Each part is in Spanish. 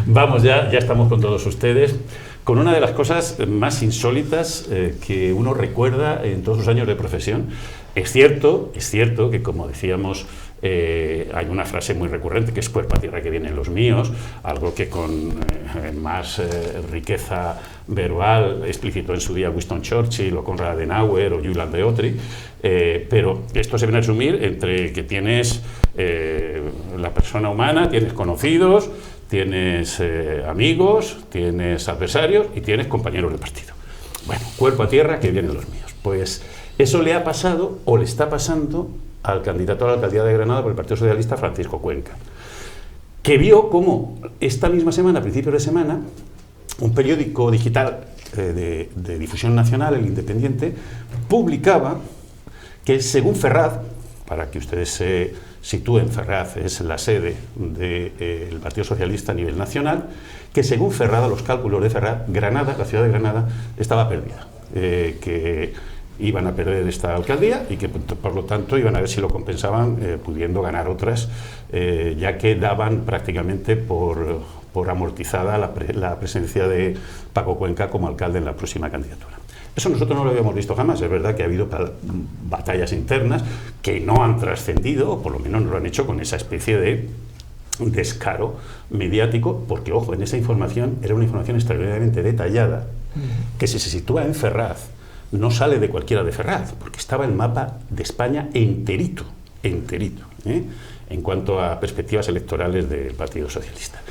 Vamos, ya estamos con todos ustedes, con una de las cosas más insólitas que uno recuerda en todos sus años de profesión. Es cierto que, como decíamos, hay una frase muy recurrente que es cuerpo a tierra que vienen los míos, algo que con más riqueza verbal explicitó en su día Winston Churchill o Konrad Adenauer o Jules Andreotti, pero esto se viene a resumir entre que tienes la persona humana, tienes conocidos, tienes amigos, tienes adversarios y tienes compañeros de partido. Bueno, cuerpo a tierra que vienen los míos. Pues eso le ha pasado o le está pasando al candidato a la alcaldía de Granada por el Partido Socialista, Francisco Cuenca, que vio cómo esta misma semana, a principios de semana, un periódico digital de difusión nacional, El Independiente, publicaba que según Ferraz, para que ustedes se sitúen, Ferraz es la sede del Partido Socialista a nivel nacional, que según Ferraz, los cálculos de Ferraz, Granada, la ciudad de Granada, estaba perdida, que iban a perder esta alcaldía y que por lo tanto iban a ver si lo compensaban pudiendo ganar otras, ya que daban prácticamente por amortizada la presencia de Paco Cuenca como alcalde en la próxima candidatura. Eso nosotros no lo habíamos visto jamás. Es verdad que ha habido batallas internas que no han trascendido, o por lo menos no lo han hecho con esa especie de descaro mediático, porque, ojo, en esa información era una información extraordinariamente detallada, que si se sitúa en Ferraz, no sale de cualquiera de Ferraz, porque estaba el mapa de España enterito, en cuanto a perspectivas electorales del Partido Socialista.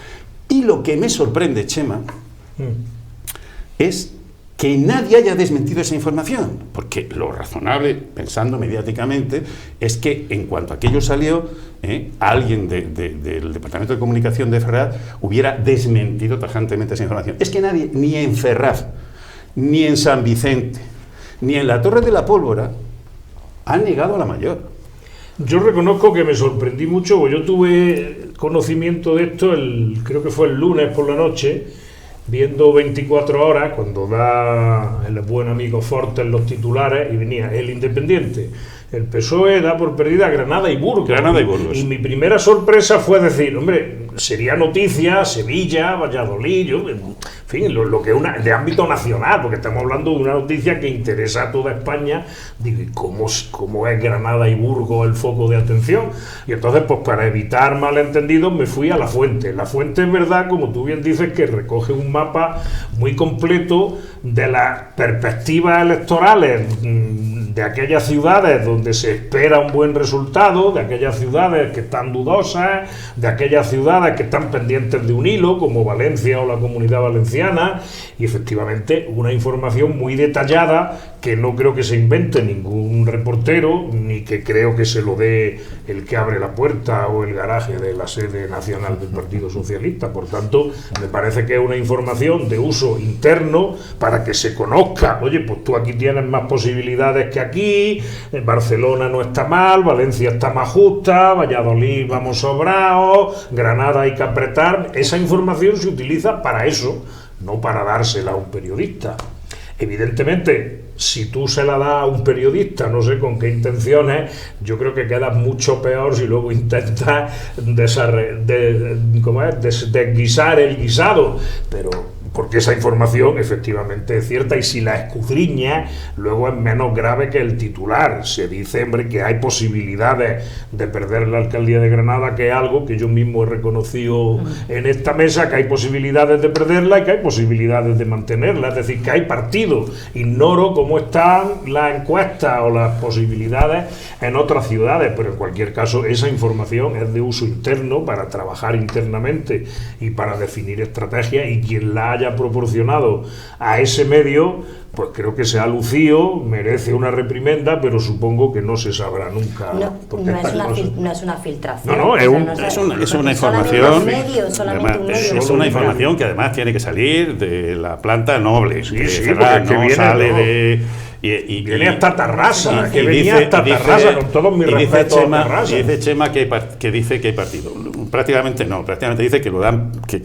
Y lo que me sorprende, Chema, es que nadie haya desmentido esa información, porque lo razonable, pensando mediáticamente, es que en cuanto aquello salió, alguien del Departamento de Comunicación de Ferraz hubiera desmentido tajantemente esa información. Es que nadie, ni en Ferraz, ni en San Vicente, ni en la Torre de la Pólvora, ha negado a la mayor. Yo reconozco que me sorprendí mucho, porque yo tuve conocimiento de esto, creo que fue el lunes por la noche, viendo 24 horas, cuando da el buen amigo Fortes los titulares, y venía El Independiente. El PSOE da por perdida Granada y Burgos. Y mi primera sorpresa fue decir, hombre, sería noticia Sevilla, Valladolid, en fin, lo que es de ámbito nacional, porque estamos hablando de una noticia que interesa a toda España. Digo, ¿y cómo es Granada y Burgos el foco de atención? Y entonces, pues para evitar malentendidos, me fui a La Fuente. La Fuente, es verdad, como tú bien dices, que recoge un mapa muy completo de las perspectivas electorales de aquellas ciudades donde se espera un buen resultado, de aquellas ciudades que están dudosas, de aquellas ciudades que están pendientes de un hilo, como Valencia o la Comunidad Valenciana, y efectivamente una información muy detallada que no creo que se invente ningún reportero, ni que creo que se lo dé el que abre la puerta o el garaje de la sede nacional del Partido Socialista. Por tanto, me parece que es una información de uso interno para que se conozca. Oye, pues tú aquí tienes más posibilidades que aquí, Barcelona no está mal, Valencia está más justa, Valladolid vamos sobrados, Granada hay que apretar. Esa información se utiliza para eso, no para dársela a un periodista. Evidentemente, si tú se la das a un periodista, no sé con qué intenciones, yo creo que quedas mucho peor si luego intentas desguisar el guisado, pero porque esa información efectivamente es cierta, y si la escudriñas, luego es menos grave que el titular. Se dice, hombre, que hay posibilidades de perder la alcaldía de Granada, que es algo que yo mismo he reconocido en esta mesa, que hay posibilidades de perderla y que hay posibilidades de mantenerla, es decir, que hay partidos. Ignoro cómo están las encuestas o las posibilidades en otras ciudades, pero en cualquier caso esa información es de uso interno, para trabajar internamente y para definir estrategias, y quien la haya proporcionado a ese medio, pues creo que se ha lucido, merece una reprimenda, pero supongo que no se sabrá nunca. No es una filtración. Es una información. Es una información que además tiene que salir de la planta noble. Sale de. Y viene hasta Tarrasa, con todos mis respetos a Tarrasa. Y dice Chema que dice que hay partido. Prácticamente no, prácticamente dice que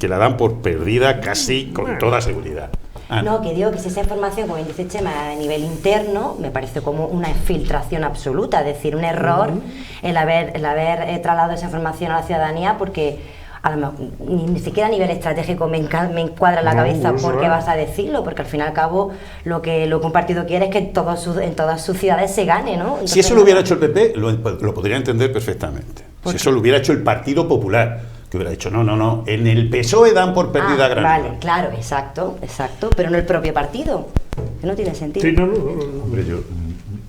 la dan por perdida casi con toda seguridad. No, que digo que si esa información, como dice Chema, a nivel interno, me parece como una filtración absoluta, es decir, un error el haber trasladado esa información a la ciudadanía, porque a lo mejor, ni siquiera a nivel estratégico me encuadra en la cabeza por qué vas a decirlo, porque al fin y al cabo lo que un partido quiere es que en todas sus ciudades se gane, ¿no? Entonces, si eso lo hubiera hecho el PP, lo podría entender perfectamente. Si eso lo hubiera hecho el Partido Popular, que hubiera dicho, no, en el PSOE dan por perdida Granada. Vale, claro, exacto, pero no el propio partido, que no tiene sentido. Sí, no. Hombre, yo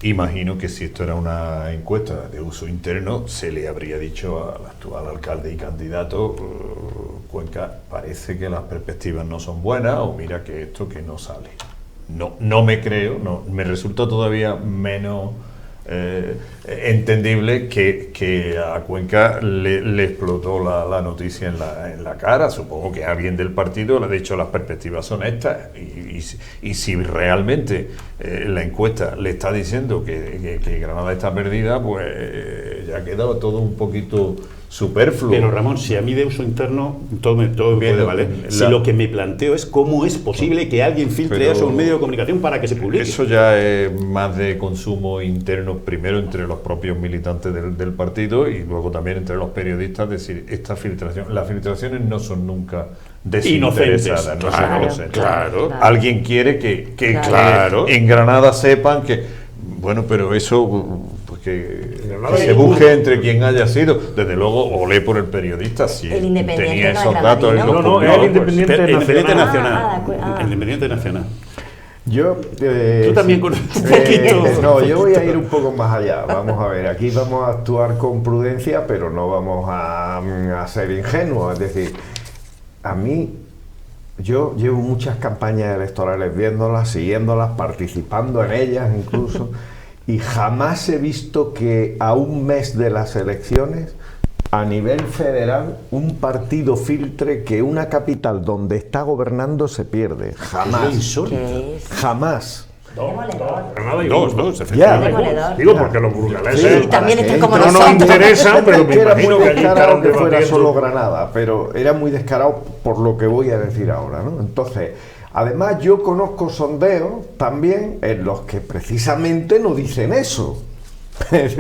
imagino que si esto era una encuesta de uso interno, se le habría dicho al actual alcalde y candidato, Cuenca, parece que las perspectivas no son buenas, o mira que esto que no sale. No me creo, me resulta todavía menos entendible que a Cuenca le explotó la noticia en la cara. Supongo que alguien del partido le ha dicho las perspectivas son estas, y si realmente la encuesta le está diciendo que Granada está perdida, pues ya ha quedado todo un poquito superfluo. Pero Ramón, si a mí de uso interno todo me puede valer. Si lo que me planteo es cómo es posible que alguien filtre eso en un medio de comunicación para que se publique. Eso ya es más de consumo interno, primero entre los propios militantes del partido y luego también entre los periodistas. Es decir, las filtraciones no son nunca desinteresadas, no son inocentes. Claro. Alguien quiere que Claro. en Granada sepan que, bueno, pero eso que Granada se busque entre quien haya sido. Desde luego, olé por el periodista si El Independiente tenía no es esos datos en granadino. los No, publicados, el Independiente El Independiente Nacional. Nacional. El Independiente Nacional. Yo, Tú también conoces un poquito. no, yo voy a ir un poco más allá. Vamos a ver, aquí vamos a actuar con prudencia, pero no vamos a ser ingenuos. Es decir, a mí, yo llevo muchas campañas electorales viéndolas, siguiéndolas, participando en ellas incluso, y jamás he visto que a un mes de las elecciones, a nivel federal, un partido filtre que una capital donde está gobernando se pierde. Jamás. ¿Qué es? Jamás. Granada y Dos, Burgos. Ya. Demoledor. Digo, porque los burgaleses Sí, también están como no nos nosotros. interesan, pero me que era imagino muy que allí descarado estarán que fuera debatiendo. solo Granada, pero era muy descarado por lo que voy a decir ahora, ¿no? Entonces, además yo conozco sondeos también en los que precisamente no dicen eso.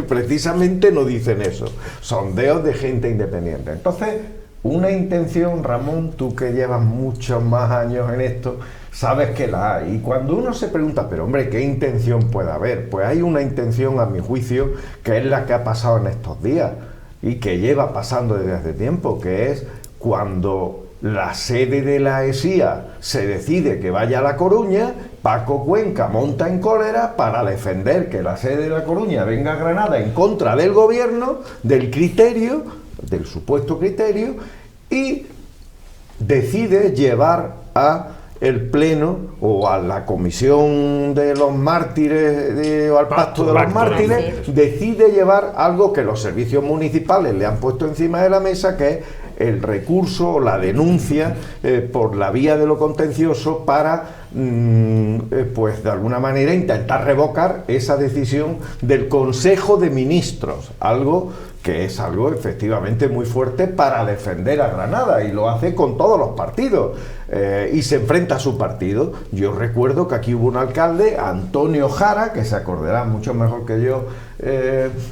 Precisamente no dicen eso. Sondeos de gente independiente. Entonces, una intención, Ramón, tú que llevas muchos más años en esto, sabes que la hay. Y cuando uno se pregunta, pero hombre, ¿qué intención puede haber? Pues hay una intención, a mi juicio, que es la que ha pasado en estos días y que lleva pasando desde hace tiempo, que es cuando la sede de la ESIA se decide que vaya a La Coruña, Paco Cuenca monta en cólera para defender que la sede de La Coruña venga a Granada en contra del gobierno, del criterio, del supuesto criterio, y decide llevar a el pleno o a la comisión de los mártires o al pacto de los mártires, decide llevar algo que los servicios municipales le han puesto encima de la mesa, que es el recurso o la denuncia por la vía de lo contencioso para pues de alguna manera intentar revocar esa decisión del Consejo de Ministros, algo que es algo efectivamente muy fuerte para defender a Granada, y lo hace con todos los partidos, y se enfrenta a su partido. Yo recuerdo que aquí hubo un alcalde, Antonio Jara, que se acordará mucho mejor que yo,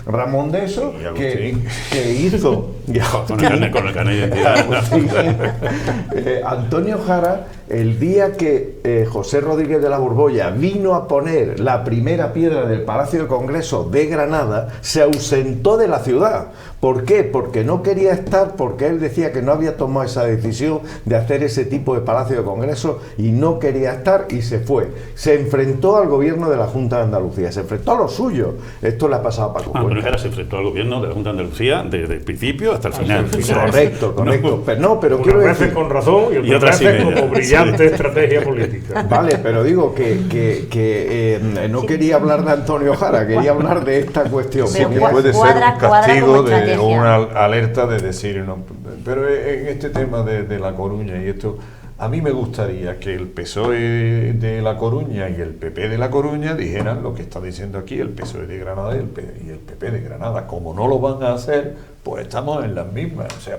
Ramón, de eso, que hizo Con el carnet de identidad. Antonio Jara, el día que José Rodríguez de la Borbolla vino a poner la primera piedra del Palacio de Congreso de Granada, se ausentó de la ciudad. ¿Por qué? Porque no quería estar, porque él decía que no había tomado esa decisión de hacer ese tipo de Palacio de Congreso y no quería estar, y se fue. Se enfrentó al gobierno de la Junta de Andalucía, se enfrentó a lo suyo. Esto le ha pasado a Paco Cuenca. Antonio Jara se enfrentó al gobierno de la Junta de Andalucía desde el principio hasta el final. Correcto. Pero Unas quiero veces decir, con razón y otras sí veces media. como brillante estrategia política. vale, pero digo que no quería hablar de Antonio Jara, quería hablar de esta cuestión. Pero Sí, que porque- puede ser cuadra un castigo como o estrategia. una alerta de decir no. Pero en este tema de La Coruña y esto, a mí me gustaría que el PSOE de La Coruña y el PP de La Coruña dijeran lo que está diciendo aquí el PSOE de Granada y el PP de Granada. Como no lo van a hacer, pues estamos en las mismas. O sea,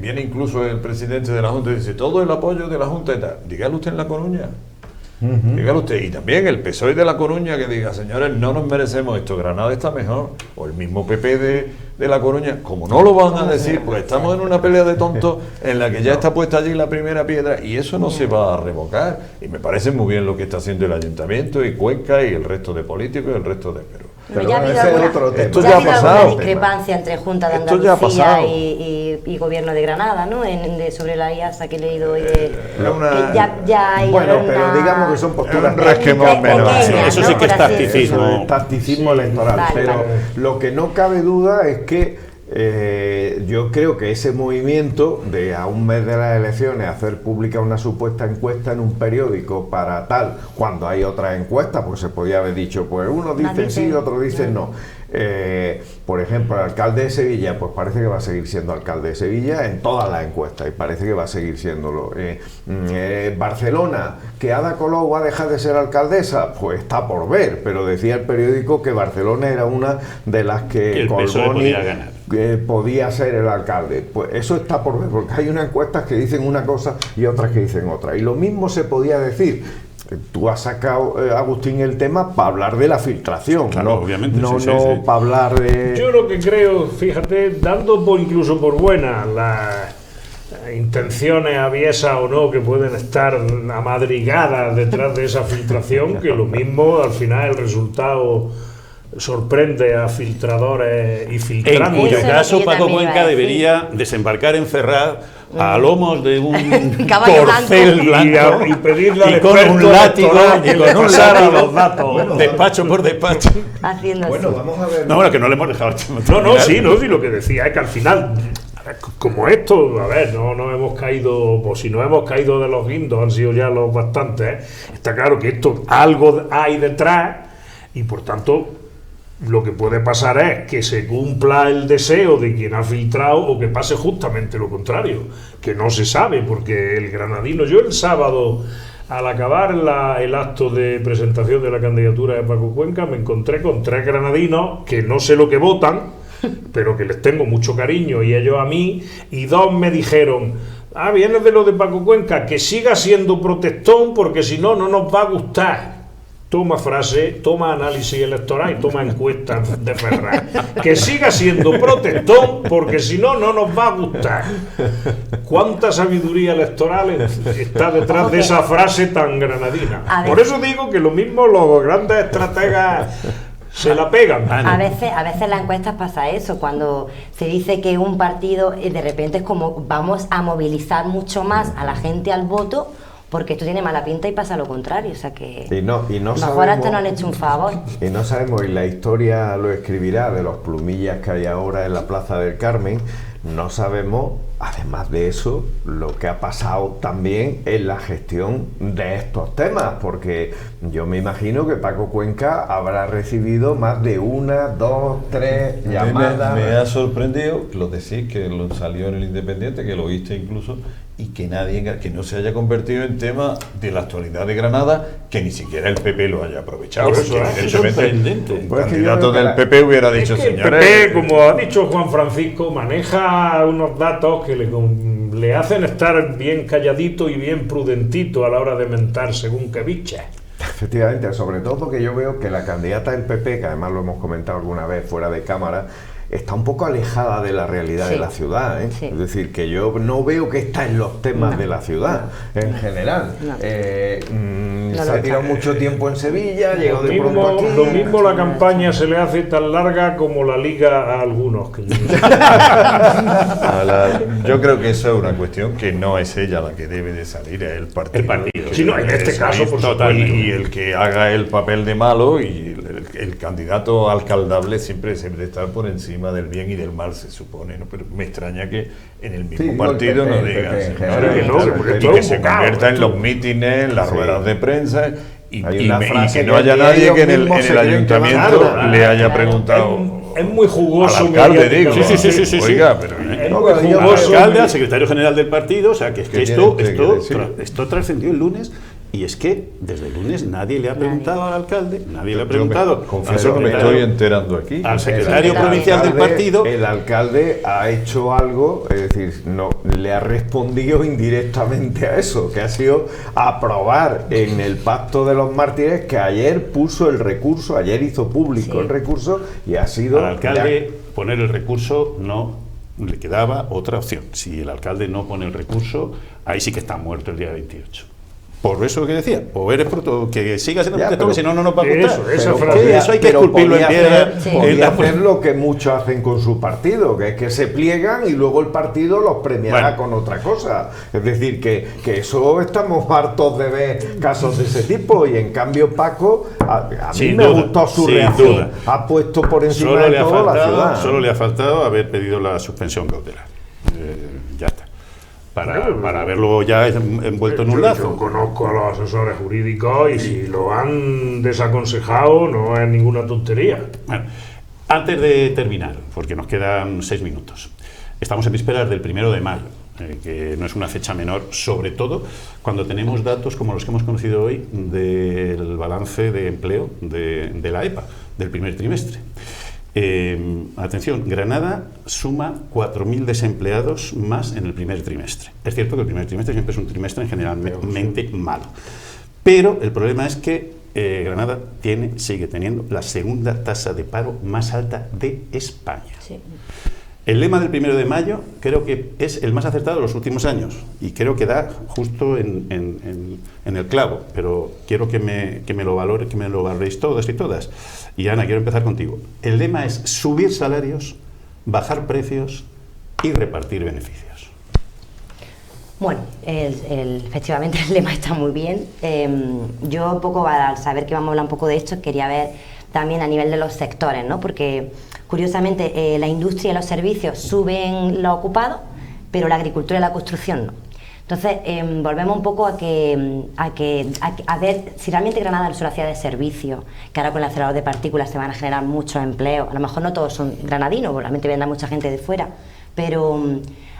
viene incluso el presidente de la Junta y dice todo el apoyo de la Junta y tal. Dígalo usted en La Coruña. Dígalo usted. Y también el PSOE de La Coruña que diga, señores, no nos merecemos esto, Granada está mejor, o el mismo PP de La Coruña, como no lo van a decir, pues estamos en una pelea de tontos en la que ya está puesta allí la primera piedra y eso no se va a revocar. Y me parece muy bien lo que está haciendo el Ayuntamiento y Cuenca y el resto de políticos y el resto de... Pero ya ha habido Esto ya ya ha ha habido pasado. alguna discrepancia entre Junta de Esto ya ha Andalucía pasado. y Gobierno de Granada, ¿no? Sobre la IASA que he leído hoy de... una- que ya hay Bueno, una- pero digamos que son posturas un resquemón menos. pequeñas, Eso ¿no? sí que es Por así tacticismo. decirlo. Eso es tacticismo electoral. Vale, Pero vale. lo que no cabe duda es que yo creo que ese movimiento de a un mes de las elecciones hacer pública una supuesta encuesta en un periódico para tal, cuando hay otras encuestas, pues se podía haber dicho, pues unos dicen sí, otros dicen no. Por ejemplo, el alcalde de Sevilla, pues parece que va a seguir siendo alcalde de Sevilla en todas las encuestas y parece que va a seguir siéndolo. Barcelona, que Ada Colau va a dejar de ser alcaldesa, pues está por ver, pero decía el periódico que Barcelona era una de las que el PSOE Collboni podía ganar. podía ser el alcalde. Pues eso está por ver, porque hay unas encuestas que dicen una cosa y otras que dicen otra. Y lo mismo se podía decir. Tú has sacado, Agustín, el tema para hablar de la filtración, Claro, no, obviamente, no, sí, no sí. para hablar de... Yo lo que creo, fíjate, dando incluso por buenas las intenciones aviesas o no que pueden estar amadrigadas detrás de esa filtración, que lo mismo al final el resultado sorprende a filtradores y En filtrantes. cuyo Eso es lo que caso yo Paco también iba a Cuenca decir. debería desembarcar en Ferraz a lomos de un Caballo corcel blanco y pedirle al y con experto un látigo electoral y que con le un pasara látigo, los datos. despacho por despacho. Haciendo Bueno, así. vamos a ver. No, bueno, que no le hemos dejado No, sí, lo que decía es que al final, como esto, a ver, no hemos caído, pues si no hemos caído de los guindos, han sido ya los bastantes, está claro que esto algo hay detrás y por tanto lo que puede pasar es que se cumpla el deseo de quien ha filtrado o que pase justamente lo contrario, que no se sabe, porque el granadino, yo el sábado, al acabar el acto de presentación de la candidatura de Paco Cuenca, me encontré con 3 granadinos que no sé lo que votan, pero que les tengo mucho cariño y ellos a mí, y 2 me dijeron: ah, vienes de lo de Paco Cuenca, que siga siendo protestón porque si no, no nos va a gustar. Toma frase, toma análisis electoral y toma encuestas de Ferraz. Que siga siendo protestón porque si no, no nos va a gustar. ¿Cuánta sabiduría electoral está detrás de esa frase tan granadina? A ver. Por eso digo que lo mismo los grandes estrategas se la pegan. A veces en las encuestas pasa eso, cuando se dice que un partido de repente es como vamos a movilizar mucho más a la gente al voto porque esto tiene mala pinta y pasa lo contrario, o sea que Y no mejor sabemos- hasta no han hecho un favor. Y no sabemos, y la historia lo escribirá, de los plumillas que hay ahora en la Plaza del Carmen, no sabemos, además de eso, lo que ha pasado también en la gestión de estos temas, porque yo me imagino que Paco Cuenca habrá recibido más de 1, 2, 3 A mí llamadas. me ha sorprendido, lo decís, que lo salió en el Independiente, que lo oíste incluso, y que nadie, que no se haya convertido en tema de la actualidad de Granada, que ni siquiera el PP lo haya aprovechado. Por Porque eso, es evidentemente sorprendente. un Pues es que yo candidato creo que del la- PP hubiera dicho, Es que el señores... PP, como ha dicho Juan Francisco, maneja unos datos que le hacen estar bien calladito y bien prudentito a la hora de mentar según qué biches. Efectivamente, sobre todo porque yo veo que la candidata del PP, que además lo hemos comentado alguna vez fuera de cámara, está un poco alejada de la realidad Sí. de la ciudad, ¿eh? Sí. Es decir, que yo no veo que está en los temas No. de la ciudad, en general. No. Se lo ha está. tirado mucho tiempo en Sevilla, llegó de pronto Lo aquí. mismo la campaña se le hace tan larga como la liga a algunos. Que yo- Yo creo que eso es una cuestión que no es ella la que debe de salir, es el partido. El partido. Sí, no, en este Eso caso, es por totalmente. supuesto. Y el que haga el papel de malo y el candidato alcaldable siempre está por encima del bien y del mal, se supone, ¿no? Pero me extraña que en el mismo Sí, digo, partido el PP, no el digan, PP en señores, general, que no, claro, porque el y todo que es se bocado, convierta en esto. los mítines, en las Sí. ruedas de prensa y, Hay y una me- y frase que que no haya ni nadie ellos que en el mismos se creen que ayuntamiento van a- le haya Claro. preguntado Es muy jugoso. al alcalde, digo. mediáticamente. Sí. Oiga, pero Es No, muy pero yo- Al jugoso. alcalde, al secretario general del partido, o sea que es que ¿Qué esto, tiene usted que decir? esto trascendió el lunes Y es que desde el lunes nadie le ha preguntado al alcalde, nadie le ha preguntado al Confieso que me estoy enterando aquí. al secretario provincial del partido. El alcalde ha hecho algo, es decir, no le ha respondido indirectamente a eso, que ha sido aprobar en el Pacto de los Mártires, que ayer puso el recurso, ayer hizo público el recurso, y ha sido... Al alcalde poner el recurso no le quedaba otra opción. Si el alcalde no pone el recurso, ahí sí que está muerto el día 28. Por eso que decía, o eres pronto, que sigas siendo protector, si no, no nos va a gustar. Eso hay que esculpirlo en piedra. Podría hacer lo que muchos hacen con su partido, que es que se pliegan y luego el partido los premiará con otra cosa. Es decir, que eso estamos hartos de ver casos de ese tipo, y en cambio Paco, a mí me gustó su reacción. Ha puesto por encima de todo la ciudad. Solo le ha faltado haber pedido la suspensión cautelar. Ya está. Para haberlo ya envuelto en un lazo. Yo conozco a los asesores jurídicos y si lo han desaconsejado no es ninguna tontería. Bueno, antes de terminar, porque nos quedan 6 minutos, estamos en vísperas del 1 de mayo, que no es una fecha menor, sobre todo cuando tenemos datos como los que hemos conocido hoy del balance de empleo de la EPA, del primer trimestre. Atención, Granada suma 4.000 desempleados más en el primer trimestre. Es cierto que el primer trimestre siempre es un trimestre generalmente malo, pero el problema es que Granada sigue teniendo la segunda tasa de paro más alta de España. Sí. El lema del 1 de mayo creo que es el más acertado de los últimos años y creo que da justo en el clavo, pero quiero que me lo valore, que me lo valoréis todos y todas. Y Ana, quiero empezar contigo. El lema es subir salarios, bajar precios y repartir beneficios. Bueno, efectivamente el lema está muy bien. Yo un poco, al saber que vamos a hablar un poco de esto, quería ver también a nivel de los sectores, ¿no? Porque curiosamente la industria y los servicios suben lo ocupado, pero la agricultura y la construcción no. Entonces, volvemos un poco a ver si realmente Granada es una ciudad de servicio, que ahora con el acelerador de partículas se van a generar muchos empleos. A lo mejor no todos son granadinos, realmente vendrá mucha gente de fuera, pero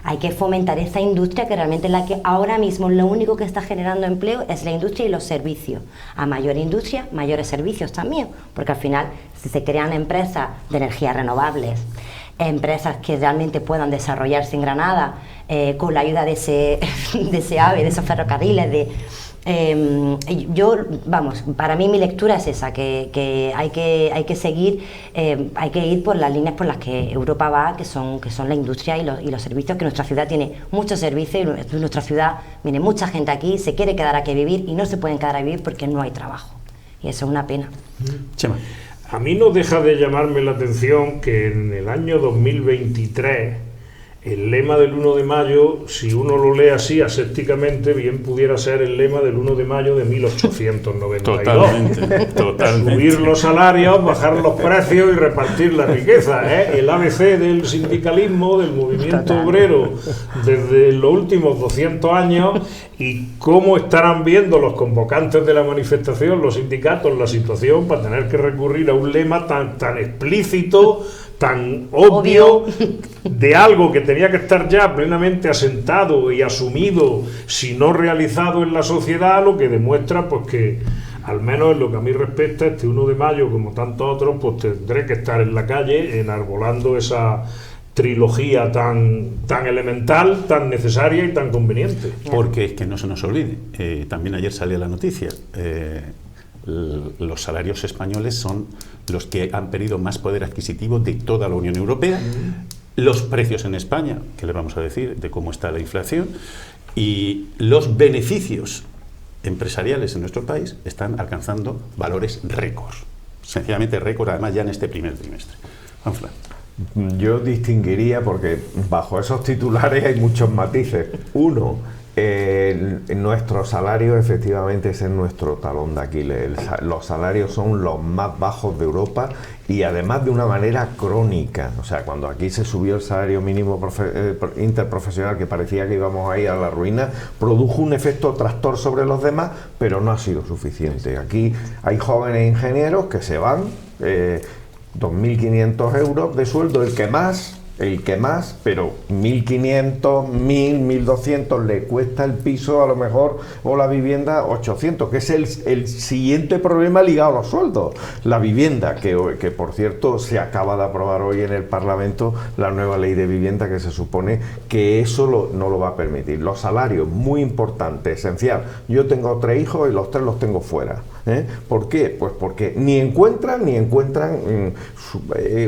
hay que fomentar esa industria, que realmente es la que ahora mismo lo único que está generando empleo es la industria y los servicios. A mayor industria, mayores servicios también, porque al final, si se crean empresas de energías renovables, empresas que realmente puedan desarrollarse en Granada con la ayuda de ese AVE, de esos ferrocarriles, para mí mi lectura es esa, que hay que seguir, hay que ir por las líneas por las que Europa va, que son la industria y los servicios, que nuestra ciudad tiene muchos servicios, y nuestra ciudad viene mucha gente aquí, se quiere quedar aquí a vivir y no se pueden quedar a vivir porque no hay trabajo, y eso es una pena. Chema. A mí no deja de llamarme la atención que en el año 2023 el lema del 1 de mayo, si uno lo lee así asépticamente, bien pudiera ser el lema del 1 de mayo de 1892. Totalmente. Subir los salarios, bajar los precios y repartir la riqueza. El ABC del sindicalismo, del movimiento obrero, desde los últimos 200 años, y cómo estarán viendo los convocantes de la manifestación, los sindicatos, la situación para tener que recurrir a un lema tan explícito, tan obvio, de algo que tenía que estar ya plenamente asentado y asumido, si no realizado en la sociedad, lo que demuestra pues que, al menos en lo que a mí respecta, este 1 de mayo, como tantos otros, pues tendré que estar en la calle enarbolando esa trilogía tan elemental, tan necesaria y tan conveniente. Porque es que no se nos olvide, también ayer salía la noticia, los salarios españoles son los que han perdido más poder adquisitivo de toda la Unión Europea. Los precios en España, que le vamos a decir de cómo está la inflación, y los beneficios empresariales en nuestro país están alcanzando valores récord, sencillamente récord, además ya en este primer trimestre. Juan Fran. Yo distinguiría, porque bajo esos titulares hay muchos matices. Uno, nuestro salario efectivamente es nuestro talón de Aquiles. Los salarios son los más bajos de Europa, y además de una manera crónica. O sea, cuando aquí se subió el salario mínimo interprofesional, que parecía que íbamos a ir a la ruina, produjo un efecto tractor sobre los demás, pero no ha sido suficiente. Aquí hay jóvenes ingenieros que se van 2.500 euros de sueldo, el que más, el que más, pero 1.500, 1.000, 1.200 le cuesta el piso a lo mejor, o la vivienda 800, que es el siguiente problema ligado a los sueldos. La vivienda, que por cierto se acaba de aprobar hoy en el Parlamento la nueva ley de vivienda, que se supone que eso no lo va a permitir. Los salarios, muy importante, esencial. Yo tengo 3 hijos y los 3 los tengo fuera. ¿Por qué? Pues porque ni encuentran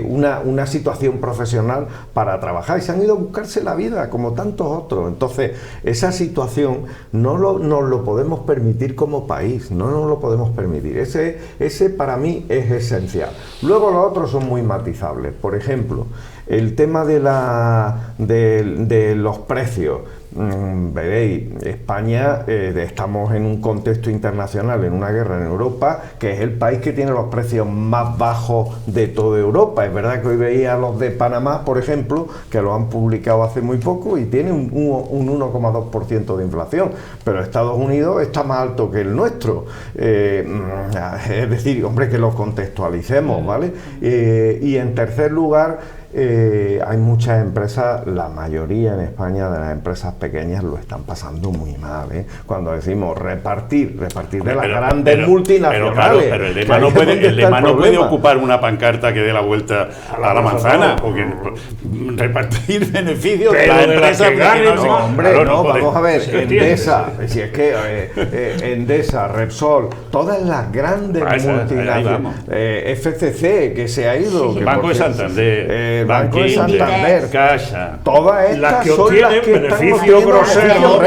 una situación profesional para trabajar y se han ido a buscarse la vida como tantos otros. Entonces, esa situación no nos lo podemos permitir como país, no nos lo podemos permitir. Ese para mí es esencial. Luego los otros son muy matizables. Por ejemplo, el tema de los precios. Veréis, España, estamos en un contexto internacional, en una guerra en Europa, que es el país que tiene los precios más bajos de toda Europa. Es verdad que hoy veía los de Panamá, por ejemplo, que lo han publicado hace muy poco y tiene un 1,2% de inflación, pero Estados Unidos está más alto que el nuestro. Es decir, hombre, que lo contextualicemos, ¿vale? Y en tercer lugar, hay muchas empresas, la mayoría en España de las empresas pequeñas lo están pasando muy mal, ¿eh? Cuando decimos repartir de las grandes multinacionales. Pero el lema no puede ocupar una pancarta que dé la vuelta a la manzana, porque repartir beneficios de las empresas pequeñas. Vamos a ver, Endesa, si es que Endesa, Repsol, todas las grandes multinacionales, FCC, que se ha ido, Banco de Santander, Banco de Santander, Caixa, todas estas las que son obtienen las que beneficio grosero,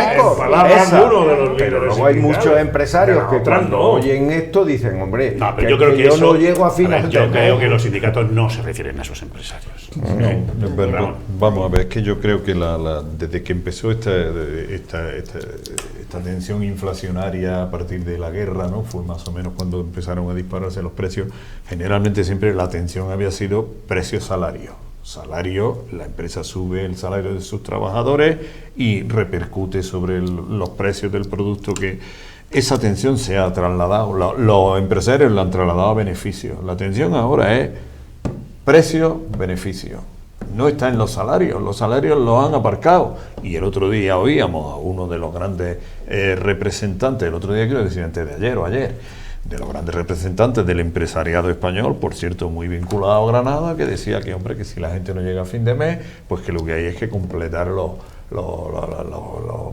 pero luego hay muchos empresarios que cuando oyen esto dicen, hombre, yo creo que no llego a final. Yo creo que los sindicatos no se refieren a esos empresarios. Vamos a ver, es que yo creo que desde que empezó esta tensión inflacionaria a partir de la guerra, ¿no? Fue más o menos cuando empezaron a dispararse los precios. Generalmente siempre la tensión había sido precio-salario. La empresa sube el salario de sus trabajadores y repercute sobre los precios del producto, que esa tensión se ha trasladado, los empresarios la han trasladado a beneficios. La tensión ahora es precio-beneficio. No está en los salarios los han aparcado. Y el otro día oíamos a uno de los grandes representantes, el otro día quiero decir antes de ayer o ayer, de los grandes representantes del empresariado español, por cierto muy vinculado a Granada, que decía que, hombre, que si la gente no llega a fin de mes, pues que lo que hay es que completar los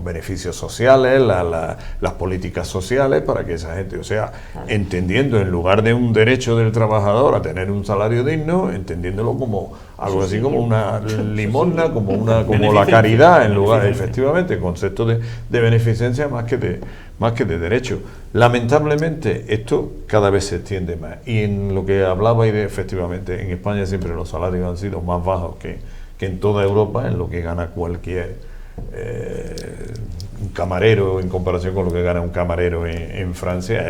beneficios sociales, las políticas sociales, para que esa gente, o sea, entendiendo en lugar de un derecho del trabajador a tener un salario digno, entendiéndolo como algo así como una limosna, como la caridad, en lugar, efectivamente, el concepto de beneficencia más que de derecho. Lamentablemente esto cada vez se extiende más, y en lo que hablaba, y efectivamente en España siempre los salarios han sido más bajos que en toda Europa, en lo que gana cualquier un camarero en comparación con lo que gana un camarero en Francia.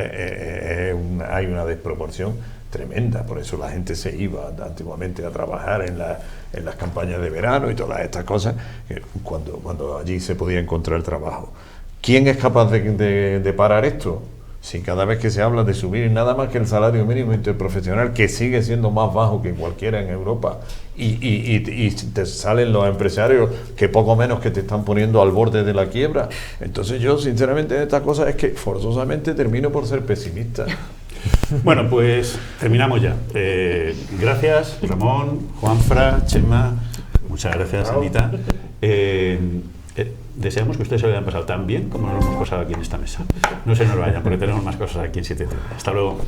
Hay una desproporción tremenda. Por eso la gente se iba antiguamente a trabajar en las campañas de verano y todas estas cosas, cuando allí se podía encontrar trabajo. ¿Quién es capaz de parar esto? Si cada vez que se habla de subir nada más que el salario mínimo interprofesional, que sigue siendo más bajo que cualquiera en Europa, y te salen los empresarios que poco menos que te están poniendo al borde de la quiebra, entonces yo sinceramente en estas cosas es que forzosamente termino por ser pesimista. Bueno, pues terminamos ya. Gracias, Ramón, Juanfra, Chema, muchas gracias, Anita. Deseamos que ustedes se lo hayan pasado tan bien como nos lo hemos pasado aquí en esta mesa. No se nos vayan, porque tenemos más cosas aquí en 7 Hasta luego.